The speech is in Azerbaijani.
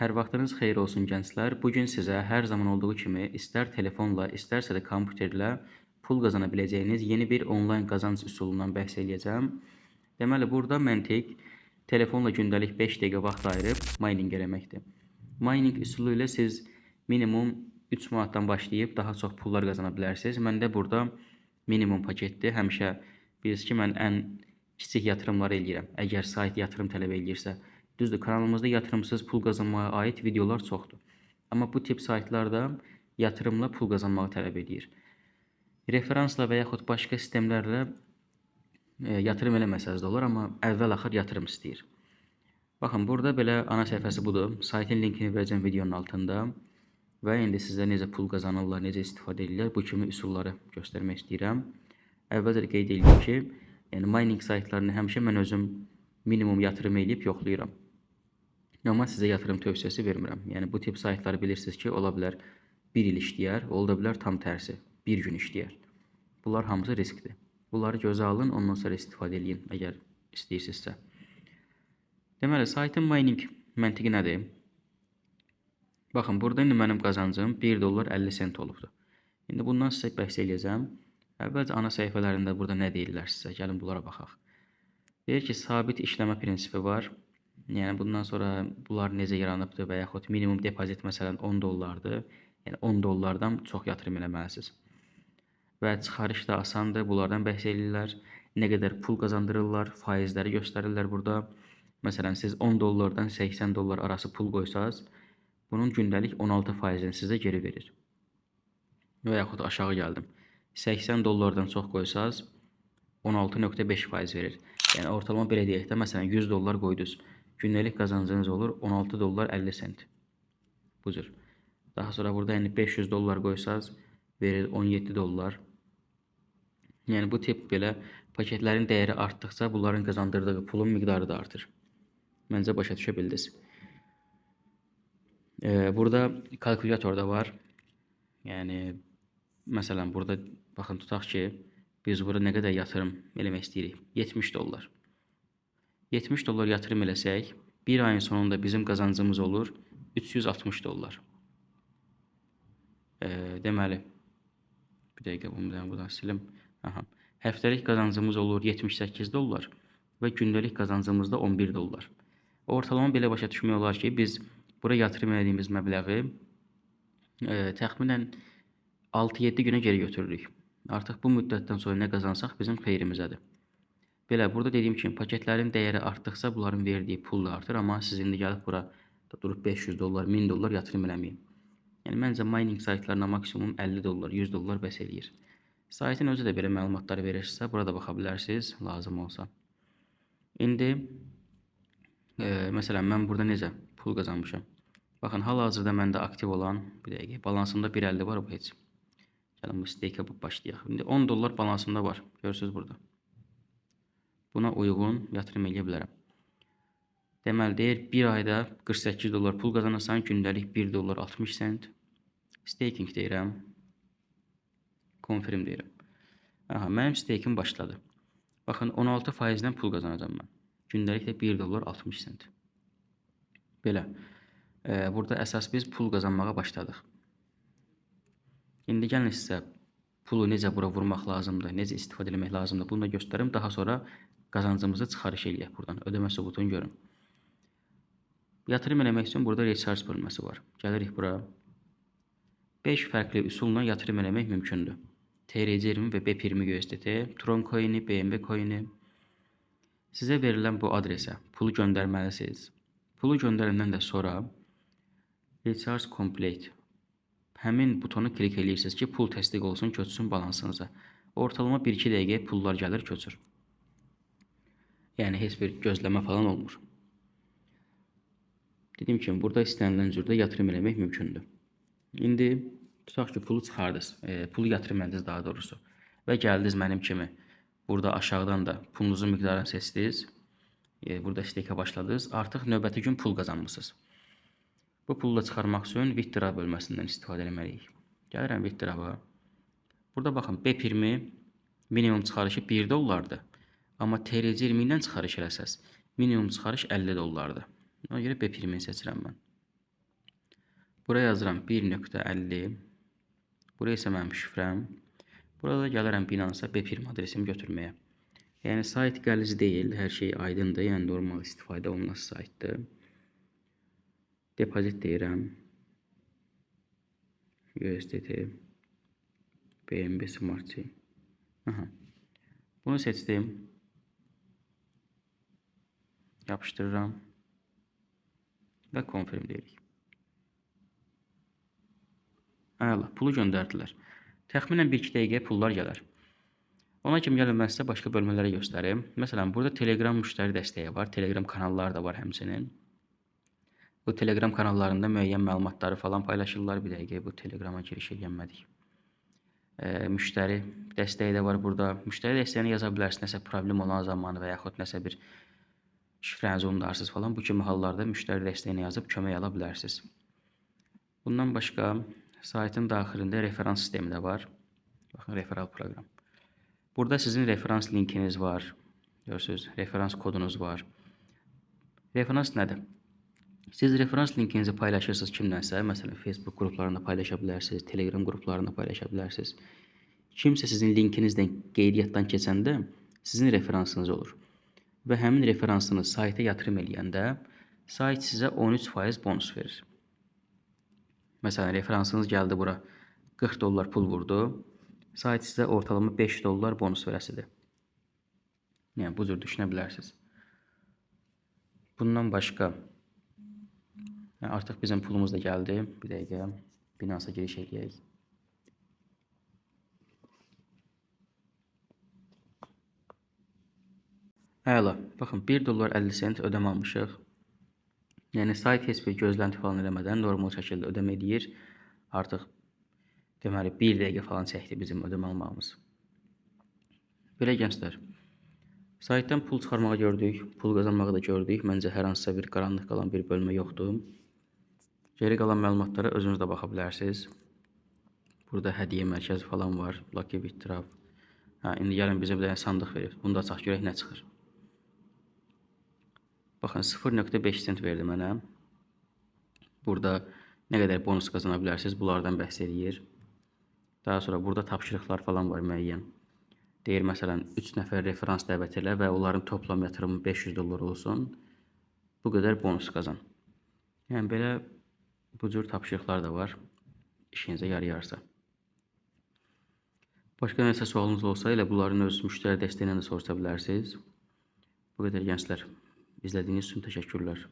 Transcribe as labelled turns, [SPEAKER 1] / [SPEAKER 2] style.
[SPEAKER 1] Hər vaxtınız xeyir olsun gənclər. Bugün sizə hər zaman olduğu kimi istər telefonla, istərsə də kompüterlə pul qazana biləcəyiniz yeni bir onlayn qazanc üsulundan bəhs eləyəcəm. Deməli, burada məntiq telefonla gündəlik 5 dəqiqə vaxt ayırıb mining eləməkdir. Mining üsulu ilə siz minimum 3 manatdan başlayıb daha çox pullar qazana bilərsiniz. Məndə burada minimum paketdir. Həmişə bilirsiniz ki, mən ən kiçik yatırımları eləyirəm. Əgər sayt yatırım tələb eləyirsə. Düzdür, kanalımızda yatırımsız pul qazanmaya aid videolar çoxdur. Amma bu tip saytlarda yatırımla pul qazanmağı tələb edir. Referansla və yaxud başqa sistemlərlə yatırım eləməsəz də olur, amma əvvəl-axır yatırım istəyir. Baxın, burada belə ana səhifəsi budur. Saytın linkini verəcəm videonun altında. Və indi sizə necə pul qazanırlar, necə istifadə edirlər, bu kimi üsulları göstərmək istəyirəm. Əvvəlcə qeyd edeyim ki, yəni mining saytlarını həmişə mən özüm minimum yatırım eləyib yoxlayıram. Amma sizə yatırım tövsiyəsi vermirəm. Yəni bu tip saytları bilirsiniz ki, ola bilər 1 il işləyər, ola bilər tam tərsi, 1 gün işləyər. Bunlar hamısı riskdir. Bunları gözə alın, ondan sonra istifadə edin, əgər istəyirsinizsə. Deməli, saytın mining məntiqi nədir? Baxın, burada indi mənim qazancım 1 dollar 50 sent olubdur. İndi bundan sizə bəhs eləyəcəm. Əvvəlcə ana səhifələrində burada nə deyirlər sizə? Gəlin bunlara baxaq. Deyir ki, sabit işləmə prinsipi var. Yəni bundan sonra bunlar necə yaranıbdır və yaxud minimum depozit məsələn 10 dollardır. Yəni 10 dollardan çox yatırım eləməlisiniz. Və çıxarış da asandır. Bunlardan bəhs edirlər. Nə qədər pul qazandırırlar, faizləri göstərirlər burada. Məsələn, siz 10 dollardan 80 dollar arası pul qoysaz, bunun gündəlik 16%-ni sizə geri verir. Və yaxud aşağı gəldim. 80 dollardan çox qoysaz 16,5% verir. Yəni ortalama belə deyək də, məsələn 100 dollar qoydunuz. Gündəlik qazancınız olur 16 dollar 50 sent. Bu cür. Daha sonra burada yəni 500 dollar qoysaz verir 17 dollar. Yəni bu tip belə paketlərin dəyəri artdıqca bunların qazandırdığı pulun miqdarı da artır. Məncə başa düşə bildiniz. Burada kalkulyator da var. Yəni məsələn burada baxın tutaq ki, biz burada nə qədər yatırım eləmək istəyirik? 70 dollar. 70 dollar yatırım eləsək, bir ayın sonunda bizim qazancımız olur 360 dollar. Deməli, bir dəqiqə buradan silim. Həftəlik qazancımız olur 78 dollar və gündəlik qazancımız da 11 dollar. Ortalama belə başa düşmək olar ki, biz bura yatırım elədiyimiz məbləği təxminən 6-7 günə geri götürürük. Artıq bu müddətdən sonra nə qazansaq bizim xeyrimizədir. Belə, burada dediyim kimi, paketlərin dəyəri artdıqsa bunların verdiyi pul da artır, amma siz indi gəlib bura durub 500 dollar, 1000 dollar yatırım eləməyin. Yəni, məncə mining saytlarına maksimum 50 dollar, 100 dollar bəs eləyir. Saytın özü də belə məlumatları verirsə, burada baxa bilərsiniz, lazım olsa. İndi, məsələn, mən burada necə pul qazanmışam? Baxın, hal-hazırda məndə aktiv olan, bir dəqiqə, balansımda 1.50 var, bu heç. Gəlin, bu stake-ə başlayaq. İndi 10 dollar balansımda var, görürsünüz burada. Buna uyğun yatırım eləyə bilərəm. Deməli, deyir, bir ayda 48 dollar pul qazanırsan, gündəlik 1 dollar 60 sent. Staking deyirəm. Confirm deyirəm. Mənim stake'im başladı. Baxın, 16%-dən pul qazanacam mən. Gündəlik də 1 dollar 60 sent. Belə. Burada əsas biz pul qazanmağa başladıq. İndi gəlin sizə pulu necə bura vurmaq lazımdır, necə istifadə etmək lazımdır, bunu da göstərim. Daha sonra qazancımızı çıxarış eləyək buradan. Ödəmə sübutunu görün. Yatırım eləmək üçün burada recharge bölməsi var. Gəlirik bura. 5 fərqli üsulla yatırım eləmək mümkündür. TRC20 və B20 USDT, Tron coin'i, BNB coin'i. Sizə verilən bu adresə pulu göndərməlisiniz. Pulu göndərəndən də sonra recharge complete. Həmin butonu klik edirsiniz ki, pul təsdiq olsun, köçsün balansınıza. Ortalama 1-2 dəqiqə pullar gəlir, köçür. Yəni, heç bir gözləmə falan olmur. Dediyim kimi, burada istənilən cürdə yatırım eləmək mümkündür. İndi, tutaq ki, pulu çıxardınız, pulu yatırım ediniz daha doğrusu. Və gəldiniz mənim kimi, burada aşağıdan da pulunuzun miqdarını seçdiniz. Burada stake-ə başladınız. Artıq növbəti gün pul qazanmışsınız. Bu pulu da çıxarmaq üçün withdraw bölməsindən istifadə etməliyik. Gəlirəm withdraw-a. Burada baxın, B20 minimum çıxarışı 1 dollardır. Amma TRC20 ilə çıxarış eləsəz, minimum çıxarış 50 dollardır. Ona görə B20-ni seçirəm mən. Buraya yazıram 1.50. Buraya isə mənim şifrəm. Burada gələrəm Binance Bprim adresimi götürməyə. Yəni sayt qəliz deyil, hər şey aydındır, yəni normal istifadə olunan saytdır. Depozit deyirəm. USDT BNB Smart Chain. Bunu seçdim. Yapışdırıram və confirm deyirik. Əla, pulu göndərdilər. Təxminən 1-2 dəqiqəyə pullar gələr. Ona kimi gəlin mən sizə başqa bölmələri göstərim. Məsələn, burada Telegram müştəri dəstəyi var, Telegram kanalları da var həmçinin. Bu Telegram kanallarında müəyyən məlumatları falan paylaşırlar. Bir dəqiqə bu Telegrama giriş edəmədik. Müştəri dəstəyi də var burada. Müştəri dəstəyini yaza bilərsiniz, nəsə problem olan zamanı və yaxud nəsə bir şifrənizi unudarsınız falan. Bu kimi hallarda müştəri dəstəyini yazıb kömək ala bilərsiniz. Bundan başqa saytın daxilində referans sistemi də var. Baxın, referal proqram. Burada sizin referans linkiniz var. Görürsünüz, referans kodunuz var. Referans nədir? Siz referans linkinizi paylaşırsınız kimdənsə, məsələn Facebook qruplarında paylaşa bilərsiniz, Telegram qruplarında paylaşa bilərsiniz. Kimsə sizin linkinizdən qeydiyyatdan keçəndə sizin referansınız olur. Və həmin referansını sayta yatırım eləyəndə sayt sizə 13% bonus verir. Məsələn, referansınız gəldi bura, $40 pul vurdu. Sayt sizə ortalama $5 bonus verəsidir. Yəni, bu cür düşünə bilərsiniz. Bundan başqa, artıq bizim pulumuz da gəldi. Bir dəqiqə, Binance-a giriş edək. Əla, baxın, $1.50 ödəmə almışıq. Yəni, sayt heç bir gözlənti falan eləmədən normal şəkildə ödəmə edir. Artıq, deməli, 1 dəqiqə falan çəkdi bizim ödəmə almağımız. Belə gənclər, saytdan pul çıxarmağı gördük, pul qazanmağı da gördük. Məncə, hər hansısa bir qaranlıq qalan bir bölmə yoxdur. Geri qalan məlumatlara özünüz də baxa bilərsiniz. Burada hədiyyə mərkəzi falan var. Lucky Bitraf. İndi gəlin bizə bir dənə sandıq verib. Bunu da açaq görək nə çıxır. Baxın, 0.5 cent verdi mənə. Burada nə qədər bonus qazana bilərsiniz, bunlardan bəhs edir. Daha sonra burada tapşırıqlar falan var müəyyən. Deyir, məsələn, 3 nəfər referans dəvət elə və onların toplam yatırımı $500 olsun. Bu qədər bonus qazan. Yəni, belə bu cür tapşırıqlar da var. İşinizə yarayarsa. Başqa nəsə sualınız olsa, elə bunların öz müştəri dəstəyindən də soruşa bilərsiniz. Bu qədər gənclər. İzlədiyiniz üçün təşəkkürlər.